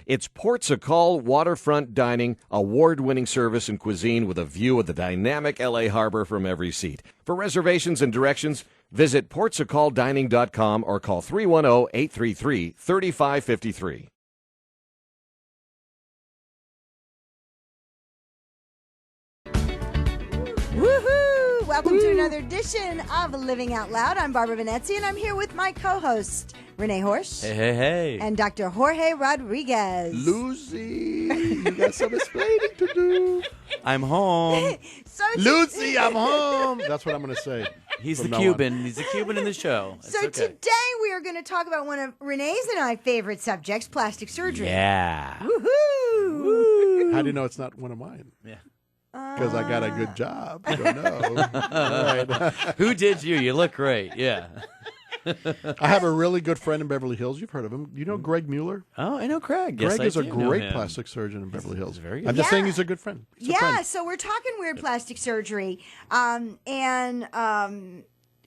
It's Ports a Call waterfront dining, award-winning service and cuisine with a view of the dynamic L.A. harbor from every seat. For reservations and directions, visit portsacalldining.com or call 310-833-3553. Woohoo! Welcome to another edition of Living Out Loud. I'm Barbara Venezia, and I'm here with my co-host, Rene Horsch. Hey. And Dr. Jorge Rodriguez. Lucy, you got some explaining to do. I'm home. Lucy, I'm home. That's what I'm going to say. He's the Cuban. He's the Cuban in the show. It's So okay. today we are going to talk about one of Renee's and my favorite subjects, plastic surgery. Yeah. Woohoo! How do you know it's not one of mine? Yeah. Because I got a good job. I don't know. Right. Who did you? You look great. Yeah. I have a really good friend in Beverly Hills. You've heard of him. You know Greg Mueller? Oh, I know Craig. Greg Yes, is I a do know great him. plastic surgeon in Beverly Hills. very good. I'm just Yeah. saying he's a good friend. He's a friend. So we're talking weird plastic surgery.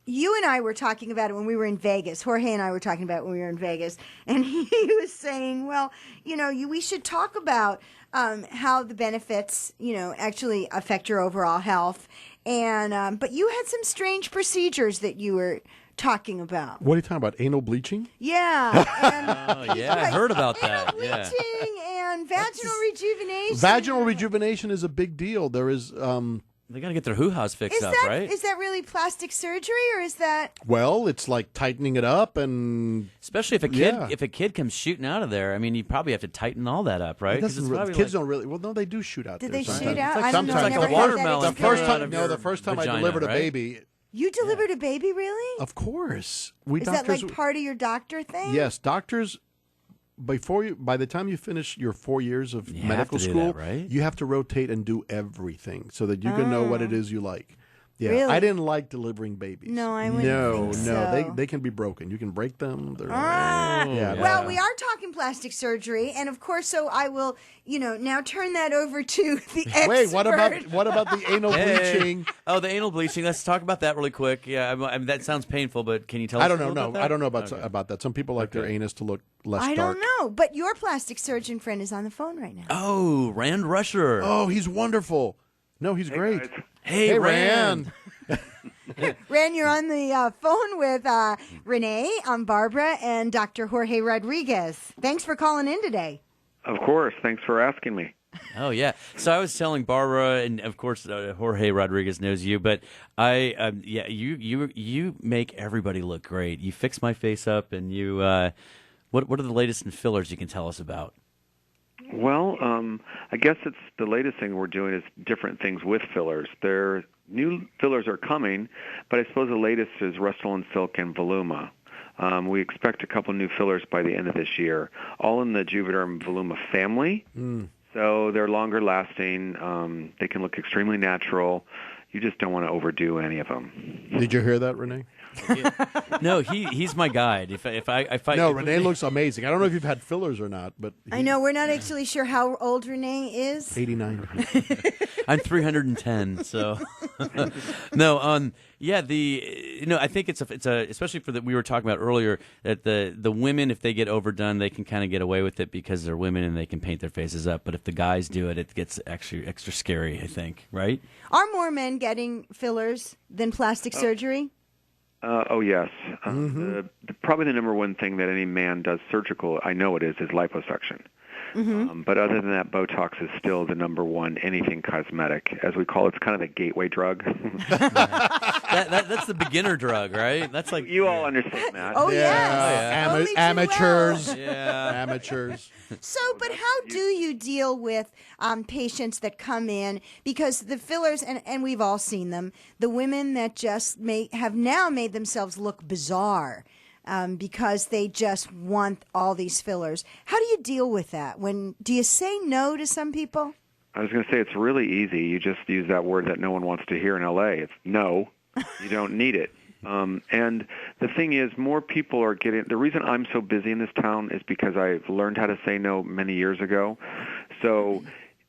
You and I were talking about it when we were in Vegas. Jorge and I were talking about it when we were in Vegas. And he was saying, well, we should talk about how the benefits, actually affect your overall health. And but you had some strange procedures that you were talking about. What are you talking about? Anal bleaching? Yeah. And Oh, yeah. I heard about that. anal Yeah. bleaching and vaginal rejuvenation. Vaginal rejuvenation is a big deal. There is, They got to get their hoo-haws fixed up, right? Is that really plastic surgery, or is that... well, it's like tightening it up and... Especially if a kid comes shooting out of there. I mean, you probably have to tighten all that up, right? It 'Cause doesn't it's really, probably kids like- don't really... Well, no, they do shoot out Did there they sometimes. shoot out? It's like I don't know. sometimes I've like never a had that watermelon The experience. first coming out time, of no, your the first time I vagina, delivered a right? baby, You delivered a baby, really? of course. We Is doctors... that like part of your doctor thing? Yes, doctors... By the time you finish your 4 years of You have medical to do school, that, right? you have to rotate and do everything so that you can know what it is you like. Yeah, Really? I didn't like delivering babies. No, I wouldn't No, think no, so. they can be broken. You can break them. They're, yeah. Well, we are talking plastic surgery, and of course, so I will, now turn that over to the expert. Wait, what about the anal bleaching? Oh, the anal bleaching. Let's talk about that really quick. Yeah, I mean, that sounds painful, but can you tell us I don't a know. little No, about that? I don't know about Okay. about that. Some people like their anus to look less I dark. don't know, but your plastic surgeon friend is on the phone right now. Oh, Rand Rusher. Oh, he's wonderful. No, he's great. guys. Hey, Rand. Ran, you're on the phone with Renee, Barbara, and Dr. Jorge Rodriguez. Thanks for calling in today. Of course. Thanks for asking me. Oh yeah. So I was telling Barbara, and of course Jorge Rodriguez knows you, but you make everybody look great. You fix my face up, and you. What are the latest in fillers you can tell us about? Well, I guess it's the latest thing we're doing is different things with fillers. New fillers are coming, but I suppose the latest is Restylane Silk and Voluma. We expect a couple new fillers by the end of this year, all in the Juvederm Voluma family. So they're longer lasting. They can look extremely natural. You just don't want to overdo any of them. Did you hear that, Renee? No, he's my guide. If I No, Renee looks amazing. I don't know if you've had fillers or not, but I know we're not actually sure how old Renee is. 89. I'm 310, so no. I think it's a especially for we were talking about earlier that the women, if they get overdone, they can kind of get away with it because they're women and they can paint their faces up. But if the guys do it, it gets actually extra scary. I think, right? Are more men getting fillers than plastic surgery? Oh, yes. Probably the number one thing that any man does surgical, I know it is liposuction. But other than that, Botox is still the number one anything cosmetic. As we call it, it's kind of the gateway drug. That's the beginner drug, right? That's like You all understand that. Oh, Yeah. yes. Only too Amateurs. well. Yeah. Amateurs. So, but how do you deal with patients that come in? Because the fillers, and we've all seen them, the women that just have now made themselves look bizarre because they just want all these fillers. How do you deal with that? Do you say no to some people? I was going to say it's really easy. You just use that word that no one wants to hear in L.A. It's no. You don't need it. And the thing is, more people are getting... The reason I'm so busy in this town is because I've learned how to say no many years ago. So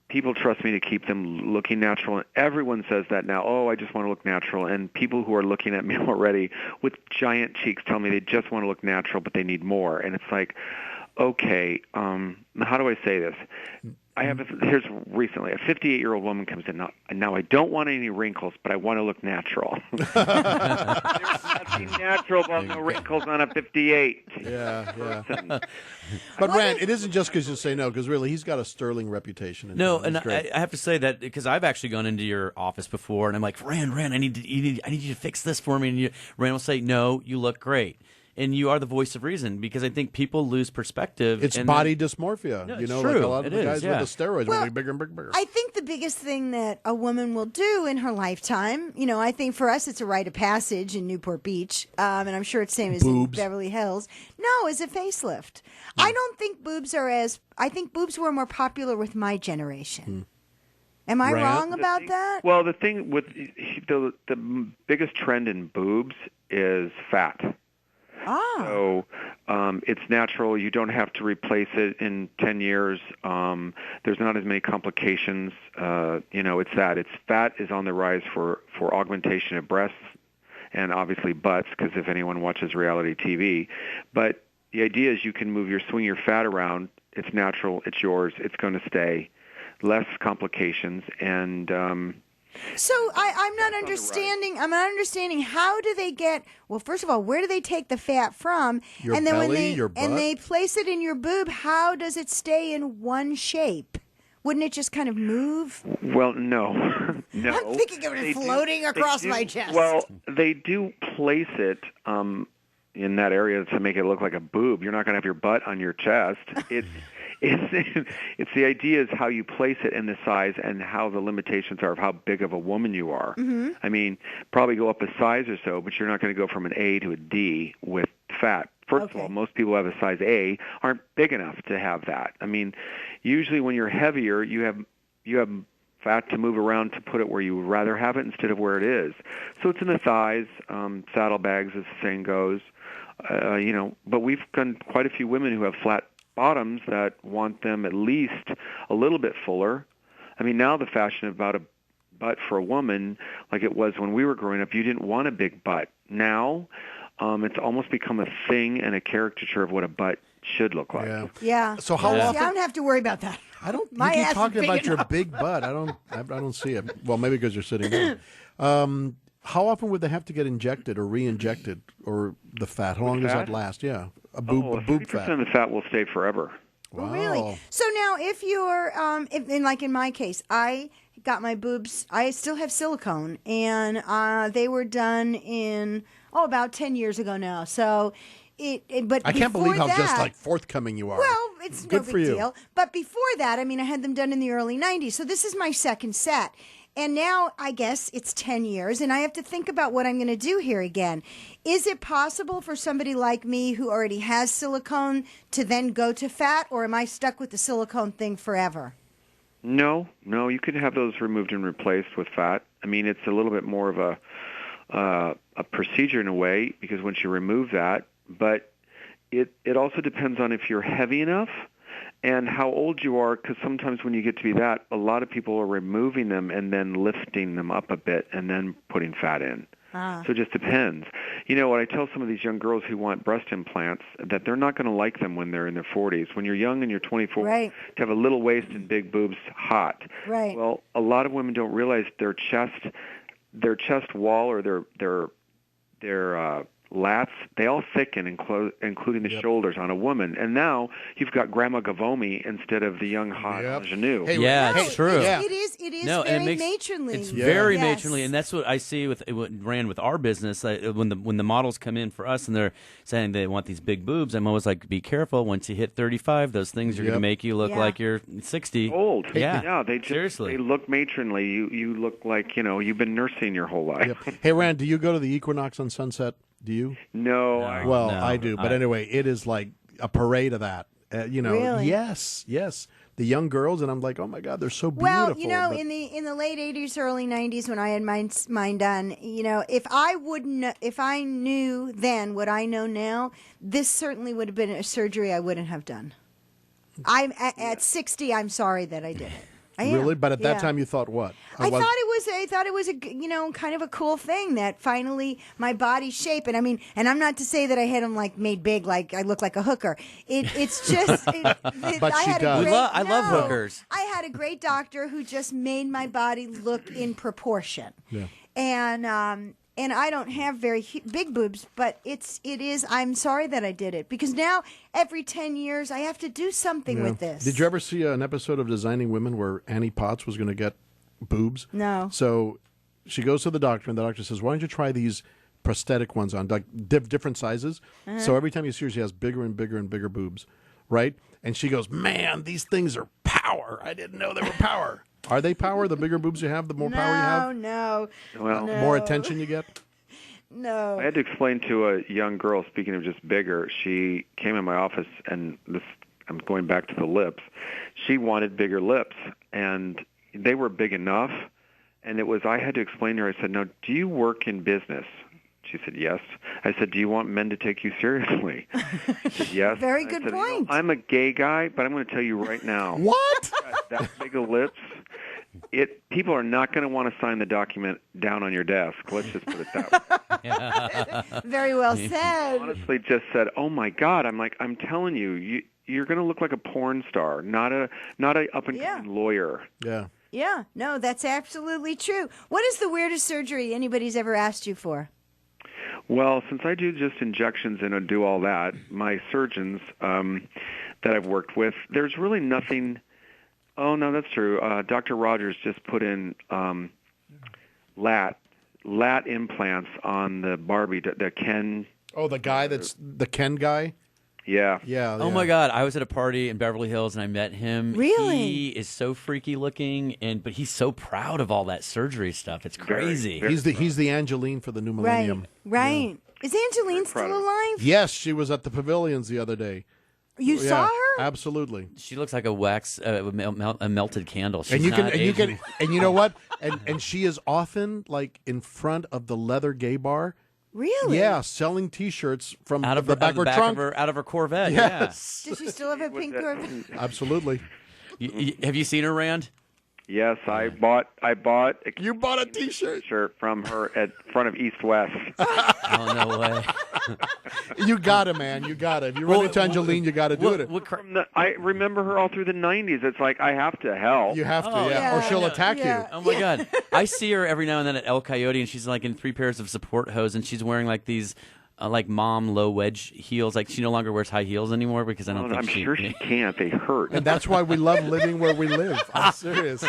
people trust me to keep them looking natural. And everyone says that now, oh, I just want to look natural. And people who are looking at me already with giant cheeks tell me they just want to look natural, but they need more. And it's like, okay, how do I say this? Here's recently, a 58-year-old woman comes in. Now, I don't want any wrinkles, but I want to look natural. There's nothing natural about no wrinkles on a 58. Yeah. But Rand, it isn't just because you say no, because really he's got a sterling reputation. No, and I have to say that because I've actually gone into your office before, and I'm like, Rand, I need you to fix this for me, and Rand will say, no, you look great. And you are the voice of reason, because I think people lose perspective. It's body dysmorphia. No, like it's a true. lot of the guys with the steroids will be bigger and bigger. I think the biggest thing that a woman will do in her lifetime, I think for us it's a rite of passage in Newport Beach, and I'm sure it's the same as in Beverly Hills. No, is a facelift. I don't think boobs I think boobs were more popular with my generation. Am I wrong about that? Well, the thing with the biggest trend in boobs is fat. So it's natural. You don't have to replace it in 10 years. There's not as many complications. It's that. It's fat is on the rise for augmentation of breasts and obviously butts, because if anyone watches reality TV. But the idea is you can swing your fat around. It's natural. It's yours. It's going to stay. Less complications and... So I'm not understanding. I'm not understanding. How do they get? Well, first of all, where do they take the fat from? Your and then belly, your butt? and they place it in your boob, how does it stay in one shape? Wouldn't it just kind of move? Well, no. I'm thinking of it floating across my chest. Well, they do place it in that area to make it look like a boob. You're not going to have your butt on your chest. It's the idea is how you place it and the size and how the limitations are of how big of a woman you are. Mm-hmm. I mean, probably go up a size or so, but you're not going to go from an A to a D with fat. First of all, most people who have a size A aren't big enough to have that. I mean, usually when you're heavier, you have fat to move around to put it where you would rather have it instead of where it is. So it's in the thighs, saddlebags, as the saying goes. But we've got quite a few women who have flat bottoms that want them at least a little bit fuller. I mean, now the fashion about a butt for a woman, like it was when we were growing up, you didn't want a big butt. Now, it's almost become a thing and a caricature of what a butt should look like. Yeah. So how often? See, I don't have to worry about that. I don't. My you ass keep talking is big about your enough. big butt. I don't see it. Well, maybe because you're sitting down. How often would they have to get injected or re-injected, or the fat? How long does that last? Yeah, a boob 30% fat. of the fat will stay forever. Wow. Really? So now, if you're, like in my case, I got my boobs. I still have silicone, and they were done in about 10 years ago now. So, but I can't believe how that, just like forthcoming you are. Well, it's Good no for big you. deal. But before that, I mean, I had them done in the early 90s. So this is my second set. And now I guess it's 10 years, and I have to think about what I'm going to do here again. Is it possible for somebody like me who already has silicone to then go to fat, or am I stuck with the silicone thing forever? No, you can have those removed and replaced with fat. I mean, it's a little bit more of a procedure in a way, because once you remove that, but it also depends on if you're heavy enough and how old you are, because sometimes when you get to be that, a lot of people are removing them and then lifting them up a bit and then putting fat in. So it just depends. What I tell some of these young girls who want breast implants, that they're not going to like them when they're in their 40s. When you're young and you're 24, right, to have a little waist and big boobs, hot. Right. Well, a lot of women don't realize their chest wall or their lats, they all thicken, including the shoulders on a woman. And now you've got Grandma Gavomi instead of the young hot ingenue. Hey, it's true. It is very matronly. It's very matronly, and that's what I see with what ran with our business. When the models come in for us and they're saying they want these big boobs, I'm always like, be careful. Once you hit 35, those things are going to make you look like you're 60. Old. Yeah. They look matronly. You look like, you've been nursing your whole life. Yep. Hey, Rand, do you go to the Equinox on Sunset? Do you? No. I do. But anyway, it is like a parade of that. Really? Yes. The young girls, and I'm like, oh my God, they're so Well, beautiful. in the late 80s, early 90s, when I had mine done, if I knew then what I know now, this certainly would have been a surgery I wouldn't have done. I'm at 60. I'm sorry that I did it. Really? But at that time, you thought what? I thought it was I thought it was kind of a cool thing that finally my body shape. And I mean, and I'm not to say that I had them like made big, like I look like a hooker. It's just. But I she had does. I love hookers. I had a great doctor who just made my body look in proportion. Yeah. And I don't have very big boobs, but it is. I'm sorry that I did it because now every 10 years I have to do something with this. Did you ever see an episode of Designing Women where Annie Potts was going to get boobs? No. So she goes to the doctor, and the doctor says, "Why don't you try these prosthetic ones on, like different sizes?" So every time you see her, she has bigger and bigger and bigger boobs, right? And she goes, "Man, these things are power. I didn't know they were power." Are they power? The bigger boobs you have, the more power you have? No. Well, More attention you get? No. I had to explain to a young girl, speaking of just bigger, she came in my office, and I'm going back to the lips. She wanted bigger lips, and they were big enough, and I had to explain to her, I said, "Now, do you work in business?" She said, "Yes." I said, "Do you want men to take you seriously?" She said, "Yes." Very I good said, point. I'm a gay guy, but I'm going to tell you right now. What? That big of lips, people are not going to want to sign the document down on your desk. Let's just put it that way. Very well said. Honestly, just said, "Oh my God!" I'm telling you, you're going to look like a porn star, not a up and coming lawyer. Yeah. Yeah. No, that's absolutely true. What is the weirdest surgery anybody's ever asked you for? Well, since I do just injections and do all that, my surgeons that I've worked with, there's really nothing. Oh no, that's true. Dr. Rogers just put in lat implants on the Barbie, the Ken. Oh, the guy that's the Ken guy? Yeah. Yeah. Oh my God! I was at a party in Beverly Hills and I met him. Really? He is so freaky looking, but he's so proud of all that surgery stuff. It's crazy. very He's the Angeline for the new millennium. Right. Is Angeline still alive? Yes, she was at the pavilions the other day. You saw her? Absolutely. She looks like a a melted candle. She's And you not can Asian. and you know what? And she is often like in front of the leather gay bar. Really? Yeah, selling T-shirts from out of the her, backward trunk. out of her Corvette. Yes. Does she still have a pink Corvette? Absolutely. Yeah. Have you seen her, Rand? Yes, I bought. You bought a T-shirt. Shirt from her at front of East West. Oh no way! You got it, man. You got it. If you run into Angeline, you got to do it. I remember her all through the '90s. It's like I have to help. You have to, Oh, yeah. Or she'll attack yeah. you. Oh my God! I see her every now and then at El Coyote, and she's like in 3 pairs of support hose, and she's wearing like these like mom low wedge heels. Like she no longer wears high heels anymore because I don't think I'm sure she can't. They hurt. And that's why we love living where we live. I'm serious.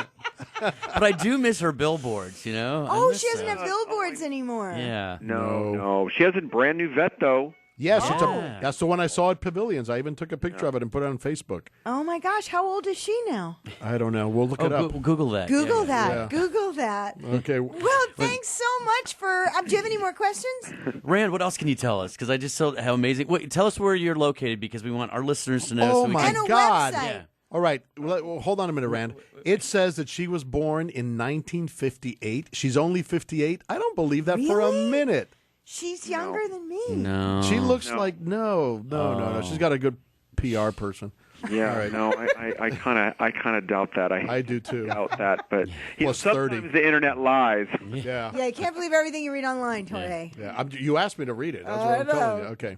But I do miss her billboards. You know? I Oh, miss she doesn't those. have billboards anymore. Yeah. No. She has a brand new vet though. Yes, Oh. that's the one I saw at Pavilions. I even took a picture of it and put it on Facebook. Oh my gosh, how old is she now? I don't know. We'll look it up. Google that. Google Yeah. that. Yeah. Google that. Okay. Well, thanks so much for. Do you have any more questions? Rand, what else can you tell us? Because I just saw how amazing. Wait, tell us where you're located because we want our listeners to know. Oh so we my can, And a God. website. Yeah. All right. Well, hold on a minute, Rand. It says that she was born in 1958. She's only 58. I don't believe that for a Really? minute. She's younger than me. No. She looks like no. She's got a good PR person. Yeah, All right. no, I kind of doubt that. I do too. doubt that, but Plus sometimes 30. the internet lies. Yeah. Yeah, I can't believe everything you read online, Jorge. Yeah. You asked me to read it. That's what I'm telling you. Okay.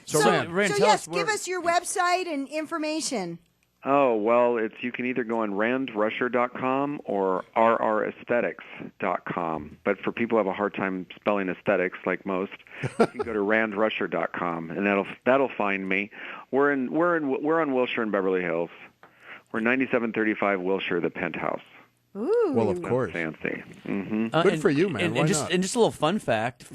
So, So, Rand, Rand, so tell yes, us where- give us your website and information. Oh, well, you can either go on randrusher.com or rraesthetics.com. But for people who have a hard time spelling aesthetics, like most, you can go to randrusher.com, and that'll find me. We're on Wilshire in Beverly Hills. We're 9735 Wilshire, the penthouse. Ooh. well, of course. Fancy. Mm-hmm. Good for you, man. And, Why and just not? and just a little fun fact.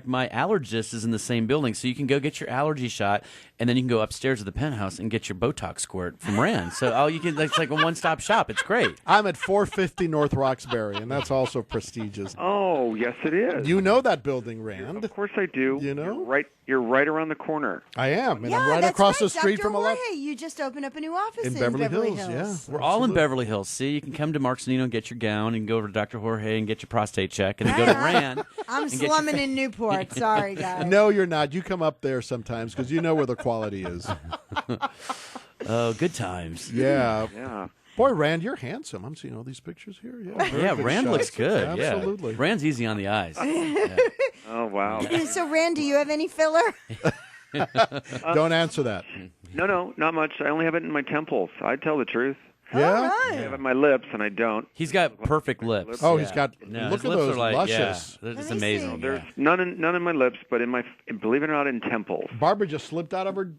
My allergist is in the same building, so you can go get your allergy shot, and then you can go upstairs to the penthouse and get your Botox squirt from Rand. So it's like a one-stop shop. It's great. I'm at 450 North Roxbury, and that's also prestigious. Oh, yes, it is. You know that building, Rand. Of course I do. You know? You're right around the corner. I am, and Yeah, I'm right that's across right. the street Dr. from a Jorge, left you just opened up a new office in Beverly Hills. Yeah, We're all in Beverly Hills. See, you can come to Mark Zanino and get your gown, and go over to Dr. Jorge and get your prostate check, and then go to Rand. I'm and get your slumming in Newport. Sorry, guys. No, you're not. You come up there sometimes because you know where the quality is. Oh, good times. Yeah. Yeah. Boy, Rand, you're handsome. I'm seeing all these pictures here. Yeah, very Yeah, good Rand looks shots. good. Absolutely. Yeah. Rand's easy on the eyes. Yeah. Oh, wow. So, Rand, do you have any filler? Don't answer that. No, not much. I only have it in my temples. I tell the truth. Yeah. All I right. have it in my lips, and I don't. He's got perfect lips. Oh, Yeah. he's got. No, look his at lips those are like, luscious. Yeah, it's Let me amazing. see. There's Yeah. none in my lips, but believe it or not, in temples. Barbara just slipped out of her.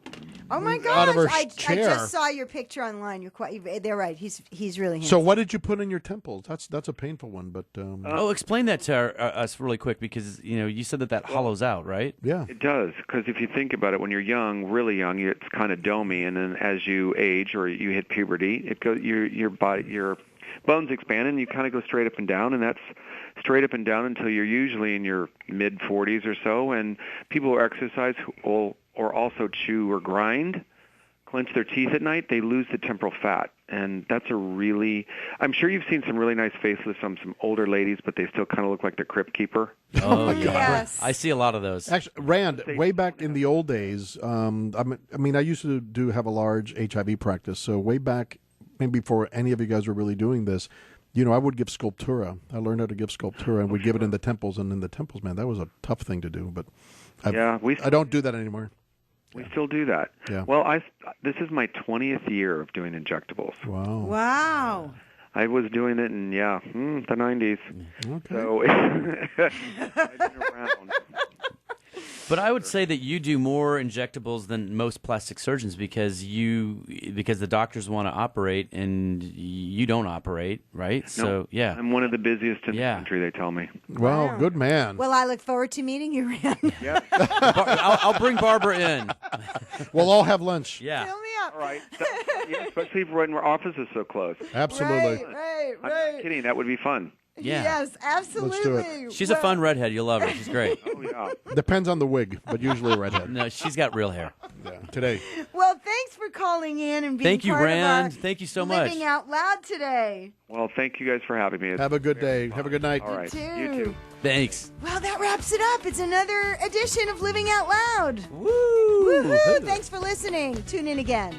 Oh my Out gosh! of her I chair. just saw your picture online. You're quite. They're right. He's really handsome. So, what did you put in your temples? That's a painful one, but Oh, explain that to us really quick because you said that hollows out, right? yeah. It does, because if you think about it, when you're young, really young, it's kind of domey, and then as you age or you hit puberty, it goes your body, your bones expand, and you kind of go straight up and down, and that's straight up and down until you're usually in your mid 40s or so. And people who exercise or also chew or grind, clench their teeth at night, they lose the temporal fat. And that's I'm sure you've seen some really nice facelifts from some older ladies, but they still kind of look like the crypt keeper. Oh, yeah. Yes. I see a lot of those. Actually, Rand, way back in the old days, I used to have a large HIV practice. So way back, maybe before any of you guys were really doing this, I would give Sculptura. I learned how to give Sculptura and would give it in the temples. And in the temples, man, that was a tough thing to do. But I don't do that anymore. We still do that. Yeah. Well, this is my 20th year of doing injectables. Wow. Wow. I was doing it in, the 90s. Okay. So I've been around. But I would say that you do more injectables than most plastic surgeons because the doctors want to operate and you don't operate, right? So yeah, I'm one of the busiest in Yeah. the country, they tell me. Wow, Wow. good man. Well, I look forward to meeting you, Rand. Yeah. I'll bring Barbara in. We'll all have lunch. Yeah. Fill me up. All right. Especially when our office is so close. Absolutely. Right. I'm not kidding. That would be fun. Yeah. Yes, absolutely. She's a fun redhead. You'll love her. She's great. Oh, yeah. Depends on the wig, but usually a redhead. No, she's got real hair. Yeah. Today. Well, thanks for calling in and being Thank you, part Rand. of our Thank you so much. Living Out Loud today. Well, thank you guys for having me. Have a good day. Have a good night. All right. too. You too. Thanks. Well, that wraps it up. It's another edition of Living Out Loud. Woo! Woohoo! Thanks for listening. Tune in again.